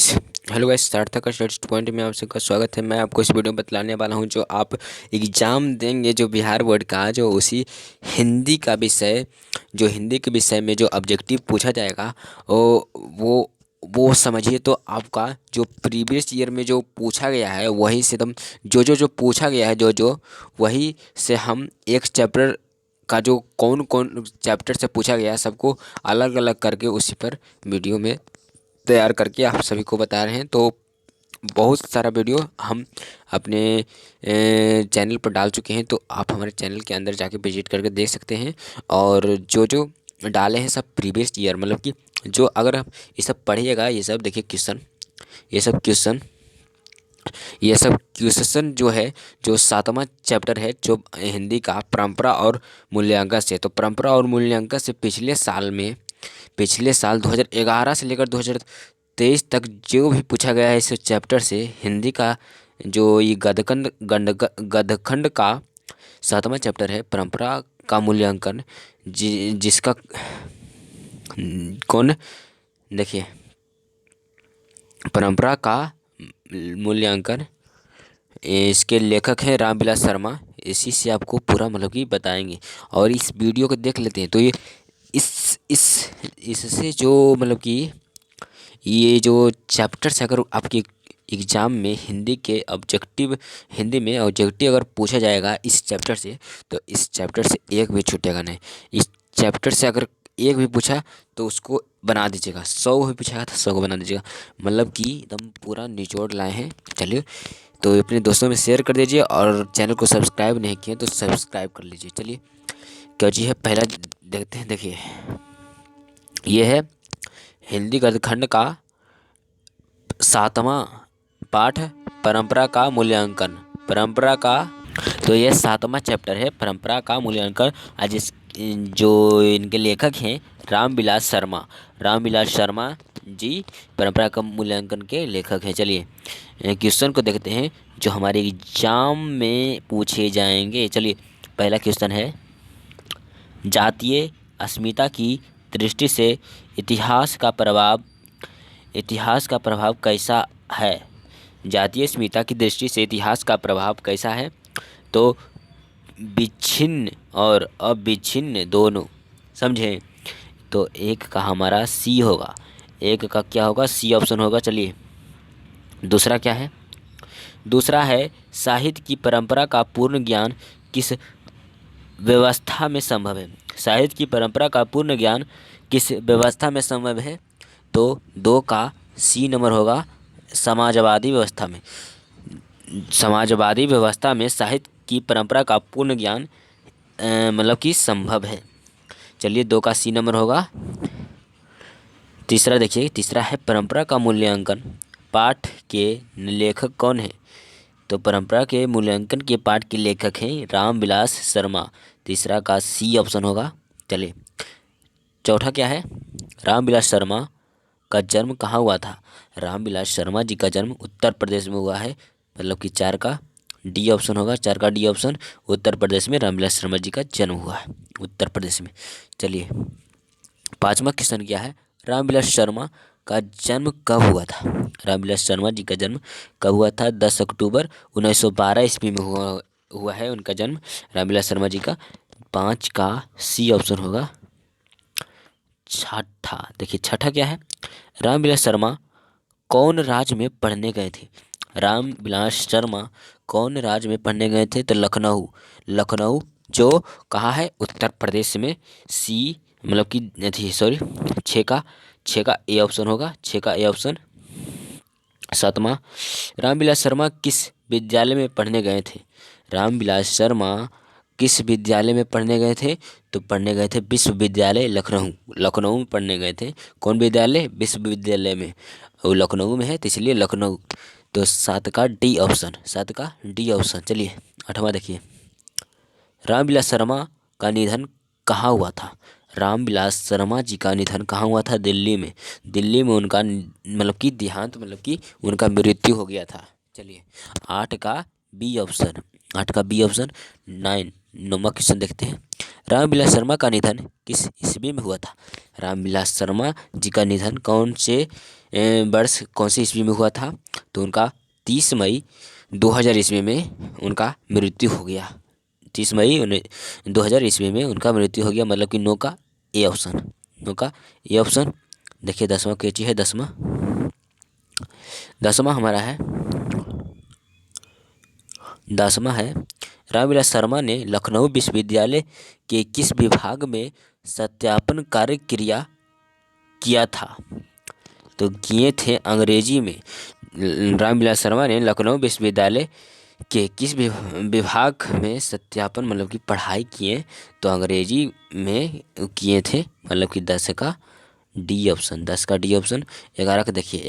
Hello guys, सार्थक का study point में आप सबका स्वागत है। मैं आपको इस वीडियो में बतलाने वाला हूं जो आप एग्ज़ाम देंगे, जो बिहार बोर्ड का, जो उसी हिंदी का विषय, जो हिंदी के विषय में जो ऑब्जेक्टिव पूछा जाएगा वो समझिए। तो आपका जो प्रीवियस ईयर में जो पूछा गया है वही से एकदम जो पूछा गया है, जो वही से हम एक चैप्टर का जो कौन कौन चैप्टर से पूछा गया है सबको अलग अलग करके उसी पर वीडियो में तैयार करके आप सभी को बता रहे हैं। तो बहुत सारा वीडियो हम अपने चैनल पर डाल चुके हैं, तो आप हमारे चैनल के अंदर जाके विजिट करके देख सकते हैं। और जो डाले हैं सब प्रीवियस ईयर, मतलब कि जो अगर आप ये सब पढ़िएगा, ये सब देखिए क्वेश्चन, ये सब क्वेश्चन, ये सब क्वेश्चन जो है, जो 7वां चैप्टर है जो हिंदी का परंपरा और मूल्यांकन से। तो परंपरा और मूल्यांकन से पिछले साल 2011 से लेकर 2023 तक जो भी पूछा गया है इस चैप्टर से हिंदी का, जो ये गद्यखंड का 7वां चैप्टर है परंपरा का मूल्यांकन, जिसका कौन देखिए, परंपरा का मूल्यांकन, इसके लेखक हैं रामविलास शर्मा। इसी से आपको पूरा मतलब कि बताएंगे। और इस वीडियो को देख लेते हैं तो ये इससे जो मतलब कि ये जो चैप्टर्स अगर आपके एग्ज़ाम में हिंदी में ऑब्जेक्टिव अगर पूछा जाएगा इस चैप्टर से, तो इस चैप्टर से एक भी छूटेगा नहीं। इस चैप्टर से अगर एक भी पूछा तो उसको बना दीजिएगा, 100 भी पूछा तो 100 को बना दीजिएगा, मतलब कि एकदम पूरा निचोड़ लाए हैं। चलिए, तो अपने दोस्तों में शेयर कर दीजिए और चैनल को सब्सक्राइब नहीं किए तो सब्सक्राइब कर लीजिए। चलिए, क्या जी है पहला देखते हैं। देखिए, ये है हिंदी गद्यखंड का 7वां पाठ, परंपरा का मूल्यांकन। परंपरा का, तो ये 7वां चैप्टर है परंपरा का मूल्यांकन। आज जो इनके लेखक हैं रामविलास शर्मा, रामविलास शर्मा जी परंपरा का मूल्यांकन के लेखक हैं। चलिए, क्वेश्चन को देखते हैं जो हमारे एग्जाम में पूछे जाएंगे। चलिए, पहला क्वेश्चन है, जातीय अस्मिता की दृष्टि से इतिहास का प्रभाव कैसा है। जातीय अस्मिता की दृष्टि से इतिहास का प्रभाव कैसा है। तो विच्छिन्न और अविच्छिन्न दोनों, समझें। तो एक का हमारा सी होगा, एक का क्या होगा, सी ऑप्शन होगा। चलिए, दूसरा क्या है, दूसरा है साहित्य की परंपरा का पूर्ण ज्ञान किस व्यवस्था में संभव है। साहित्य की परंपरा का पूर्ण ज्ञान किस व्यवस्था में संभव है। तो 2 का सी नंबर होगा, समाजवादी व्यवस्था में। समाजवादी व्यवस्था में साहित्य की परंपरा का पूर्ण ज्ञान मतलब कि संभव है। चलिए, 2 का सी नंबर होगा। तीसरा देखिए, तीसरा है परंपरा का मूल्यांकन पाठ के लेखक कौन है। तो परंपरा के मूल्यांकन के पाठ के लेखक हैं रामविलास शर्मा। तीसरा का सी ऑप्शन होगा। चलिए, चौथा क्या है, रामविलास शर्मा का जन्म कहाँ हुआ था। रामविलास शर्मा जी का जन्म उत्तर प्रदेश में हुआ है, मतलब कि 4 का डी ऑप्शन होगा। 4 का डी ऑप्शन, उत्तर प्रदेश में रामविलास शर्मा जी का जन्म हुआ है, उत्तर प्रदेश में। चलिए, 5वां क्वेश्चन क्या है, रामविलास शर्मा का जन्म कब हुआ था। रामविलास शर्मा जी का जन्म कब हुआ था। 10 अक्टूबर 1912 ईस्वी में हुआ है उनका जन्म, रामविलास शर्मा जी का। 5 का सी ऑप्शन होगा। छठा देखिए, छठा क्या है, रामविलास शर्मा कौन राज्य में पढ़ने गए थे। रामविलास शर्मा कौन राज्य में पढ़ने गए थे। तो लखनऊ, लखनऊ जो कहाँ है, उत्तर प्रदेश में। सी मतलब कि थी, सॉरी, 6 का ए ऑप्शन होगा। 6 का ए ऑप्शन। 7वां, रामविलास शर्मा किस विद्यालय में पढ़ने गए थे। रामविलास शर्मा किस विद्यालय में पढ़ने गए थे। तो पढ़ने गए थे विश्वविद्यालय लखनऊ, लखनऊ में पढ़ने गए थे। कौन विद्यालय, विश्वविद्यालय में, वो लखनऊ में है तो इसलिए लखनऊ। तो 7 का डी ऑप्शन, 7 का डी ऑप्शन। चलिए, 8वां देखिए, रामविलास शर्मा का निधन कहाँ हुआ था। रामविलास शर्मा जी का निधन कहाँ हुआ था, दिल्ली में। दिल्ली में उनका मतलब कि देहांत, मतलब कि उनका मृत्यु हो गया था। चलिए, 8 का बी ऑप्शन, 8 का बी ऑप्शन। 9वां क्वेश्चन देखते हैं, रामविलास शर्मा का निधन किस ईस्वी में हुआ था। रामविलास शर्मा जी का निधन कौन से वर्ष कौन सी ईस्वी में हुआ था? तो उनका 30 मई 2000 ईस्वी में उनका मृत्यु हो गया। 30 मई 2000 ईस्वी में उनका मृत्यु हो गया, मतलब कि नो का ए ऑप्शन, नो का ए ऑप्शन। देखिए 10वां केची है, 10वां हमारा है, 10वां है रामविलास शर्मा ने लखनऊ विश्वविद्यालय के किस विभाग में सत्यापन कार्य किया था? तो किए थे अंग्रेजी में। रामविलास शर्मा ने लखनऊ विश्वविद्यालय के किस विभाग में सत्यापन मतलब कि पढ़ाई किए? तो अंग्रेजी में किए थे, मतलब कि 10 का डी ऑप्शन, 10 का डी ऑप्शन। 11 का देखिए,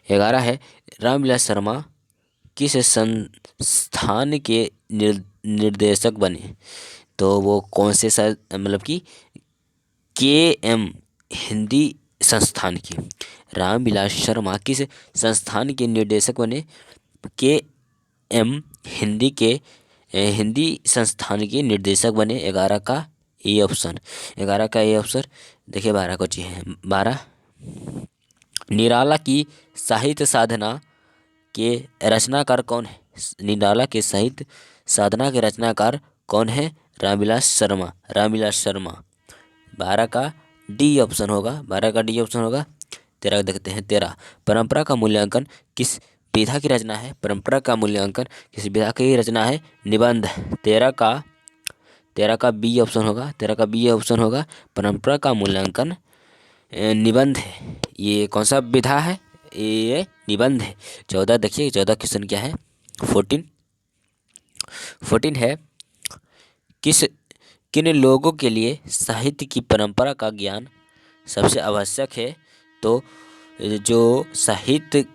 11 है रामविलास शर्मा किस संस्थान के निर्देशक बने? तो वो कौन से मतलब कि KM हिंदी संस्थान की। रामविलास शर्मा किस संस्थान के निर्देशक बने? KM हिंदी संस्थान के निर्देशक बने। 11 का ए ऑप्शन, 11 का ए ऑप्शन। देखिए 12 को चाहिए, 12 निराला की साहित्य साधना के रचनाकार कौन है? निराला के साहित्य साधना के रचनाकार कौन है? रामविलास शर्मा, रामविलास शर्मा। 12 का डी ऑप्शन होगा, 12 का डी ऑप्शन होगा। 13 देखते हैं, 13 परंपरा का मूल्यांकन किस विधा की रचना है? परंपरा का मूल्यांकन किस विधा की रचना है? निबंध। 13 का बी ऑप्शन होगा, 13 का बी ऑप्शन होगा। परंपरा का मूल्यांकन निबंध है। ये कौन सा विधा है? ये निबंध है। 14 देखिए, 14 क्वेश्चन क्या है? 14 है किन लोगों के लिए साहित्य की परंपरा का ज्ञान सबसे आवश्यक है? तो जो साहित्य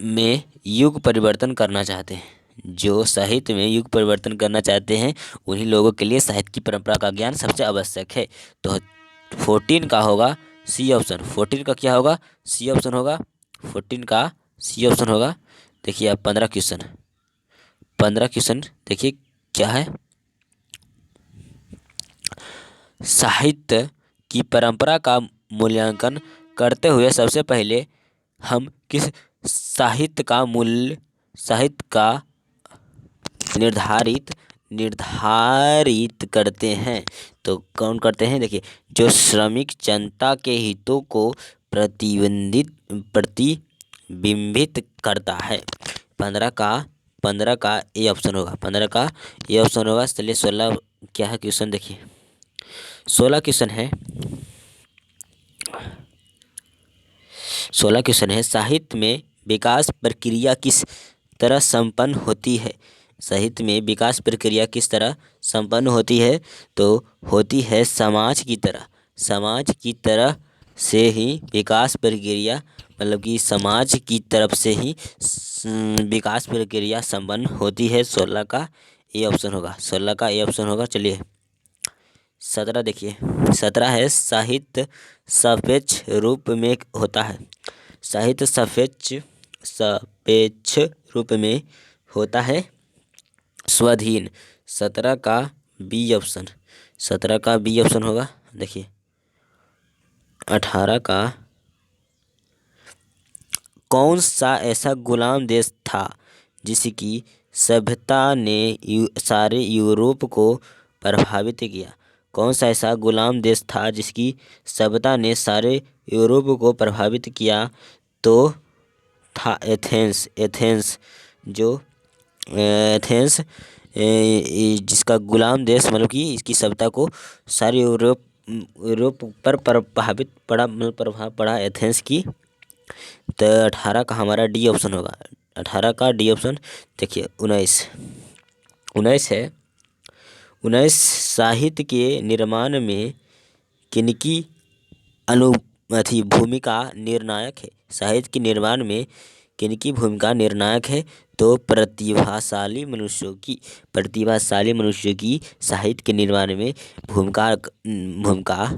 में युग परिवर्तन करना चाहते हैं, जो साहित्य में युग परिवर्तन करना चाहते हैं, उन्हीं लोगों के लिए साहित्य की परंपरा का ज्ञान सबसे आवश्यक है। तो 14 का होगा सी ऑप्शन। 14 का क्या होगा? सी ऑप्शन होगा। 14 का सी ऑप्शन होगा। देखिए अब 15 क्वेश्चन देखिए क्या है? साहित्य की परंपरा का मूल्यांकन करते हुए सबसे पहले हम किस साहित्य का निर्धारित करते हैं? तो कौन करते हैं? देखिए, जो श्रमिक जनता के हितों को प्रतिबिंबित करता है। 15 का ए ऑप्शन होगा, 15 का ए ऑप्शन होगा। चलिए 16 क्या है क्वेश्चन देखिए, 16 क्वेश्चन है, 16 क्वेश्चन है साहित्य में विकास प्रक्रिया किस तरह संपन्न होती है? साहित्य में विकास प्रक्रिया किस तरह संपन्न होती है? तो होती है समाज की तरह से ही विकास प्रक्रिया, मतलब कि समाज की तरफ से ही विकास प्रक्रिया संपन्न होती है। 16 का ए ऑप्शन होगा, 16 का ए ऑप्शन होगा। चलिए 17 देखिए, 17 है साहित्य सापेक्ष रूप में होता है। साहित्य सापेक्ष रूप में होता है स्वाधीन। 17 का बी ऑप्शन, 17 का बी ऑप्शन होगा। देखिए 18 का कौन सा ऐसा गुलाम देश था जिसकी सभ्यता ने सारे यूरोप को प्रभावित किया? कौन सा ऐसा गुलाम देश था जिसकी सभ्यता ने सारे यूरोप को प्रभावित किया? तो था एथेंस जिसका गुलाम देश, मतलब कि इसकी सभ्यता को सारे यूरोप पर प्रभावित पड़ा, मतलब प्रभाव पड़ा एथेंस की। तो 18 का हमारा डी ऑप्शन होगा, 18 का डी ऑप्शन। देखिए 19 है, 19 साहित्य के निर्माण में किनकी भूमिका निर्णायक है? साहित्य के निर्माण में किनकी भूमिका निर्णायक है? तो प्रतिभाशाली मनुष्यों की साहित्य के निर्माण में भूमिका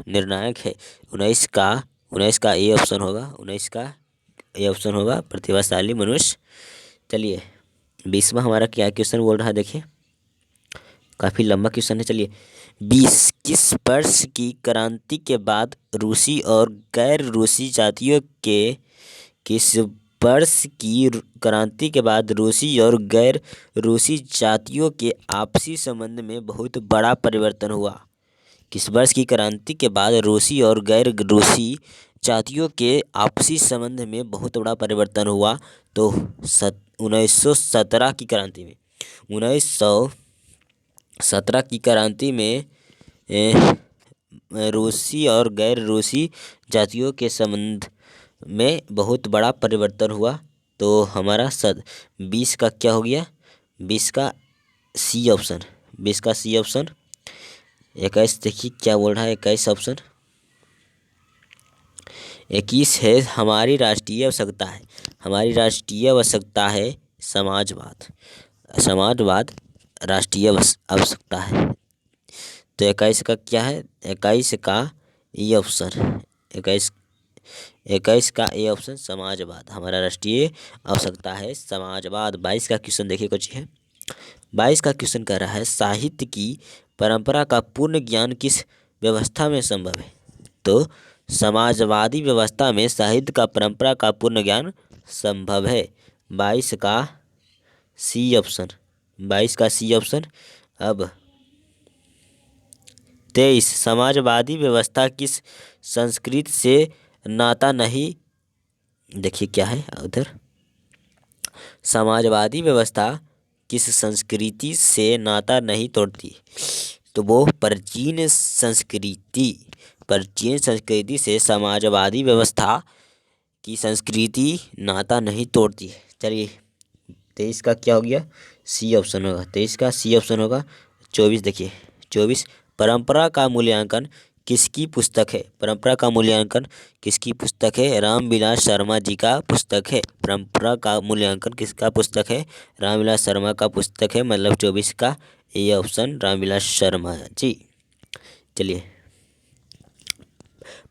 निर्णायक है। 19 का ए ऑप्शन होगा, 19 का ए ऑप्शन होगा, प्रतिभाशाली मनुष्य। चलिए 20वां हमारा क्या क्वेश्चन बोल रहा है? देखिए काफ़ी लंबा क्वेश्चन है। चलिए 20 किस वर्ष की क्रांति के बाद रूसी और गैर रूसी जातियों के किस वर्ष की क्रांति के बाद रूसी और गैर रूसी जातियों के आपसी संबंध में बहुत बड़ा परिवर्तन हुआ? किस वर्ष की क्रांति के बाद रूसी और गैर रूसी जातियों के आपसी संबंध में बहुत बड़ा परिवर्तन हुआ? तो 1917 की क्रांति में। 1917 की क्रांति में रूसी और गैर रूसी जातियों के संबंध में बहुत बड़ा परिवर्तन हुआ। तो हमारा 20 का क्या हो गया? 20 का सी ऑप्शन। 20 का सी ऑप्शन। 21 देखिए क्या बोल रहा है 21 ऑप्शन। 21 है हमारी राष्ट्रीय आवश्यकता है। हमारी राष्ट्रीय आवश्यकता है समाजवाद। समाजवाद राष्ट्रीय आवश्यकता है। तो 21 का क्या है? 21 का ए ऑप्शन। 21 का ए ऑप्शन समाजवाद हमारा राष्ट्रीय आवश्यकता है समाजवाद। 22 का क्वेश्चन देखिए कुछ है। 22 का क्वेश्चन कह रहा है साहित्य की परंपरा का पूर्ण ज्ञान किस व्यवस्था में संभव है? तो समाजवादी व्यवस्था में साहित्य का परंपरा का पूर्ण ज्ञान संभव है। 22 का सी ऑप्शन। 22 का सी ऑप्शन। अब 23 समाजवादी व्यवस्था किस संस्कृति से नाता नहीं। देखिए क्या है उधर। समाजवादी व्यवस्था किस संस्कृति से नाता नहीं तोड़ती? तो वो प्राचीन संस्कृति से समाजवादी व्यवस्था की संस्कृति नाता नहीं तोड़ती है। चलिए 23 का क्या हो गया? सी ऑप्शन होगा। 23 का सी ऑप्शन होगा। 24 देखिए 24 परंपरा का मूल्यांकन किसकी पुस्तक है? परंपरा का मूल्यांकन किसकी पुस्तक है? रामविलास शर्मा जी का पुस्तक है। परंपरा का मूल्यांकन किसका पुस्तक है? रामविलास शर्मा का पुस्तक है। मतलब 24 का ए ऑप्शन रामविलास शर्मा जी। चलिए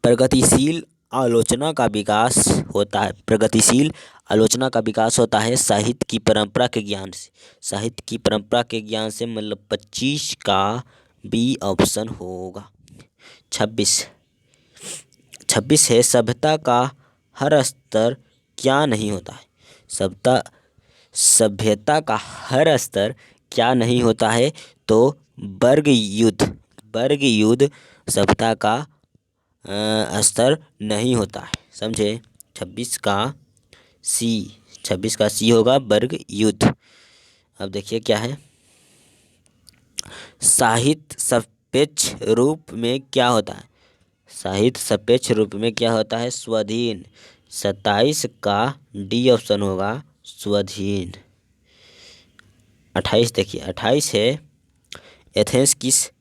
प्रगतिशील आलोचना का विकास होता है। प्रगतिशील आलोचना का विकास होता है साहित्य की परंपरा के ज्ञान से। साहित्य की परंपरा के ज्ञान से मतलब 25 का बी ऑप्शन होगा। 26 है सभ्यता का हर स्तर क्या नहीं होता है? सभ्यता का हर स्तर क्या नहीं होता है? तो वर्ग युद्ध सभ्यता का स्तर नहीं होता है। समझे? 26 का सी होगा वर्ग युद्ध। अब देखिए क्या है। साहित्य सापेक्ष रूप में क्या होता है? साहित्य सापेक्ष रूप में क्या होता है? स्वाधीन। 27 का डी ऑप्शन होगा स्वाधीन। 28 देखिए 28 है एथेंस किस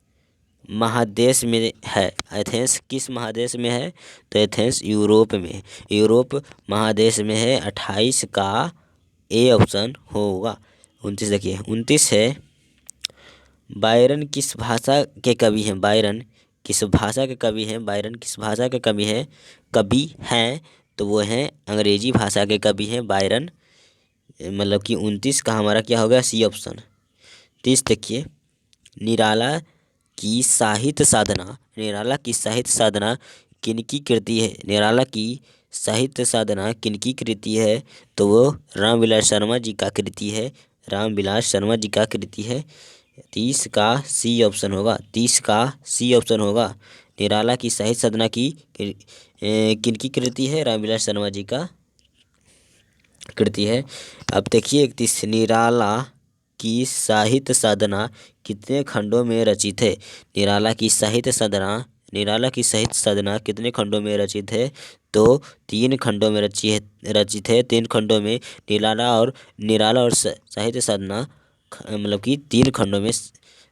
महादेश में है? एथेंस किस महादेश में है? तो एथेंस यूरोप में, यूरोप महादेश में है। 28 का ए ऑप्शन होगा। 29 देखिए 29 है बायरन किस भाषा के कवि हैं? बायरन किस भाषा के कवि हैं? बायरन किस भाषा के कवि हैं? तो वो हैं अंग्रेजी भाषा के कवि हैं बायरन। मतलब कि 29 का हमारा क्या होगा? C option. 30 देखिए निराला की साहित्य साधना किनकी कृति है? निराला की साहित्य साधना किनकी कृति है? तो वो रामविलास शर्मा जी का कृति है। रामविलास शर्मा जी का कृति है। 30 का सी ऑप्शन होगा। 30 का सी ऑप्शन होगा। निराला की साहित्य साधना की किनकी कृति है? रामविलास शर्मा जी का कृति है। अब देखिए 31 निराला की साहित्य साधना कितने खंडों में रचित है? निराला की साहित्य साधना कितने खंडों में रचित है? तो 3 खंडों में रचित है। 3 खंडों में निराला और साहित्य साधना मतलब कि 3 खंडों में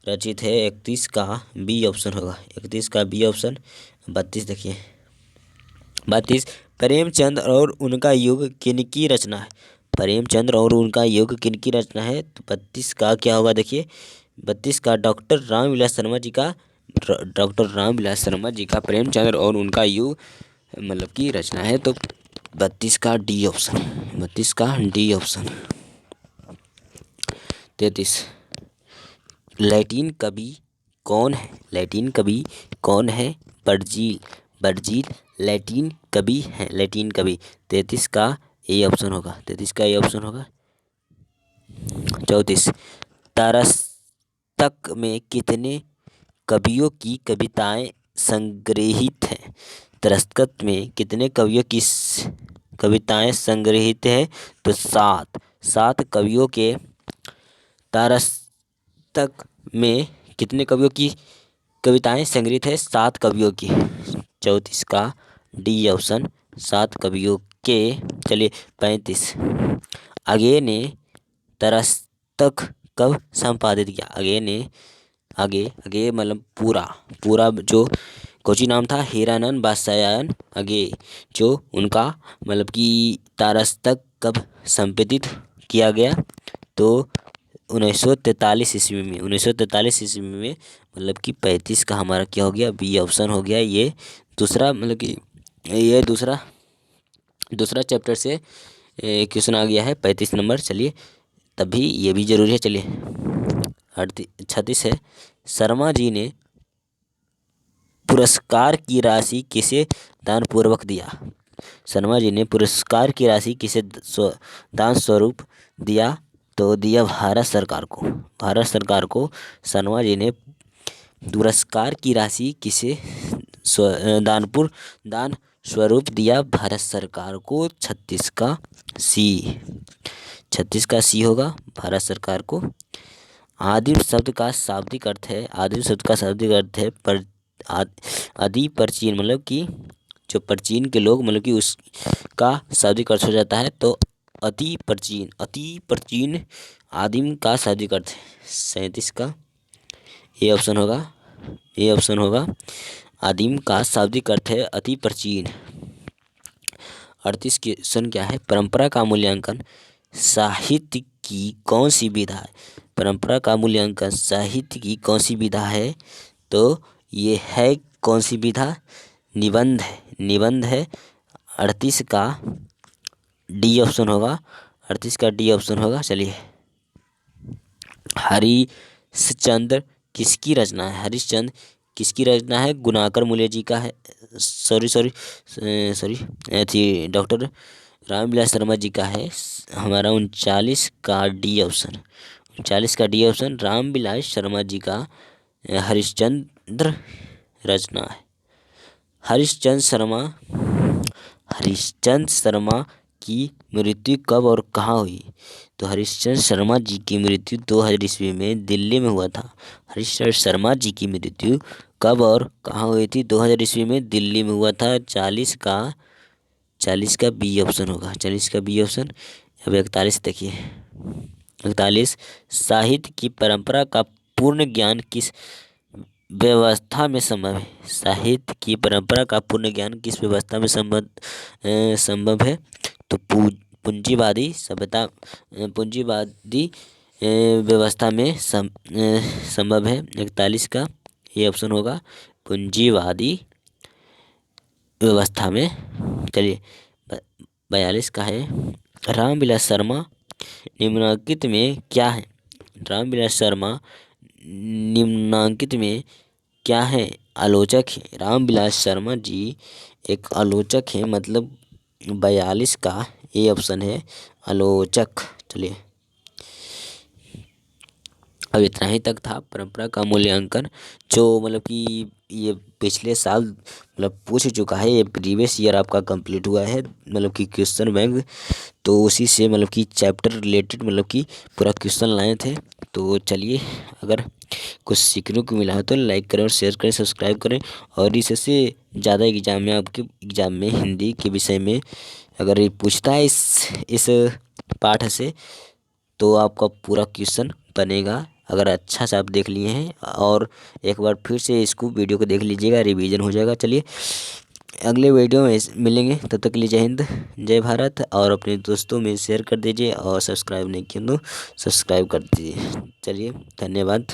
रचित है। 31 का बी ऑप्शन होगा। 31 का बी ऑप्शन। 32 देखिए 32 प्रेमचंद और उनका युग किनकी रचना है? प्रेमचंद और उनका युग किनकी रचना है? तो 32 का क्या होगा? देखिए 32 का डॉक्टर रामविलास शर्मा जी का प्रेमचंद और उनका युग मतलब की रचना है। तो 32 का डी ऑप्शन। 32 का डी ऑप्शन। 33 लैटिन कवि कौन है? लैटिन कवि कौन है? वर्जिल। वर्जिल लैटिन कवि है, लैटिन कवि। 33 का ए ऑप्शन होगा, 33 का ए ऑप्शन होगा। 34 तरस्तक में कितने कवियों की कविताएं संग्रहित हैं? तरस्तक में कितने कवियों की कविताएं संग्रहित हैं? तो 7 कवियों के तरस्तक में कितने कवियों की कविताएं संग्रहित है? 7 कवियों की। 34 का डी ऑप्शन, 7 कवियों के। चलिए 35 अगे ने तरस्तक कब संपादित किया? अगे मतलब पूरा जो कोची नाम था, हीरानंद बादशाहन अगे, जो उनका मतलब कि तारस्तक कब संपादित किया गया? तो 1943 ईस्वी में। 1943 ईस्वी में, मतलब कि 35 का हमारा क्या हो गया? बी ऑप्शन हो गया। ये दूसरा मतलब कि ये दूसरा चैप्टर से क्वेश्चन आ गया है 35 नंबर। चलिए तभी ये भी जरूरी है। चलिए 36 है, शर्मा जी ने पुरस्कार की राशि किसे दान पूर्वक दिया? शर्मा जी ने पुरस्कार की राशि किसे दान स्वरूप दिया? तो दिया भारत सरकार को। भारत सरकार को शर्मा जी ने पुरस्कार की राशि किसे दान स्वरूप दिया? भारत सरकार को। 36 का सी, 36 का सी होगा, भारत सरकार को। आदिम शब्द का शाब्दिक अर्थ है, आदिम शब्द का शाब्दिक अर्थ है आदि प्राचीन, मतलब कि जो प्राचीन के लोग, मतलब कि उसका शाब्दिक अर्थ हो जाता है तो अति प्राचीन आदिम का शाब्दिक अर्थ है। 37 का ए ऑप्शन होगा, आदिम का शाब्दिक अर्थ है अति प्राचीन। 38 क्वेश्चन क्या है? परंपरा का मूल्यांकन साहित्य की कौन सी विधा है? परंपरा का मूल्यांकन साहित्य की कौन सी विधा है? तो ये है कौन सी विधा? निबंध है। 38 का डी ऑप्शन होगा, 38 का डी ऑप्शन होगा। चलिए हरिश्चंद्र किसकी रचना है? हरिश्चंद्र किसकी रचना है? गुणाकर मूल्य जी का है। सॉरी थी डॉक्टर रामविलास शर्मा जी का है। हमारा 39 का डी ऑप्शन, 39 का डी ऑप्शन रामविलास शर्मा जी का हरिश्चंद्र रचना है। हरिश्चंद्र शर्मा की मृत्यु कब और कहाँ हुई? तो हरिश्चंद्र शर्मा जी की मृत्यु 2000 ईस्वी में दिल्ली में हुआ था। हरिश्चंद्र शर्मा जी की मृत्यु कब और कहाँ हुई थी? 2000 ईस्वी में दिल्ली में हुआ था। 40 का बी ऑप्शन होगा, 40 का बी ऑप्शन। अब 41 देखिए, 41 साहित्य की परंपरा का पूर्ण ज्ञान किस व्यवस्था में संभव है? साहित्य की परंपरा का पूर्ण ज्ञान किस व्यवस्था में संभव है? तो पूंजीवादी सभ्यता, पूंजीवादी व्यवस्था में संभव है। 41 का ये ऑप्शन होगा, पूंजीवादी व्यवस्था में। चलिए 42 का है, रामविलास शर्मा निम्नलिखित में क्या है? रामविलास शर्मा निम्नलिखित में क्या है? आलोचक है। रामविलास शर्मा जी एक आलोचक है, मतलब 42 का ए ऑप्शन है, आलोचक। चलिए अब इतना ही तक था परंपरा का मूल्यांकन, जो मतलब कि ये पिछले साल मतलब पूछ चुका है। ये प्रीवियस ईयर आपका कंप्लीट हुआ है, मतलब कि क्वेश्चन बैंक, तो उसी से मतलब कि चैप्टर रिलेटेड मतलब कि पूरा क्वेश्चन लाए थे। तो चलिए, अगर कुछ सीखने को मिला है तो लाइक करें और शेयर करें, सब्सक्राइब करें। और इससे ज़्यादा एग्जाम में, आपके एग्जाम में हिंदी के विषय में अगर ये पूछता है इस पाठ से, तो आपका पूरा क्वेश्चन बनेगा, अगर अच्छा से आप देख लिए हैं। और एक बार फिर से इसको वीडियो को देख लीजिएगा, रिवीजन हो जाएगा। चलिए अगले वीडियो में मिलेंगे, तब तक के लिए जय हिंद जय भारत। और अपने दोस्तों में शेयर कर दीजिए, और सब्सक्राइब नहीं किया तो सब्सक्राइब कर दीजिए। चलिए धन्यवाद।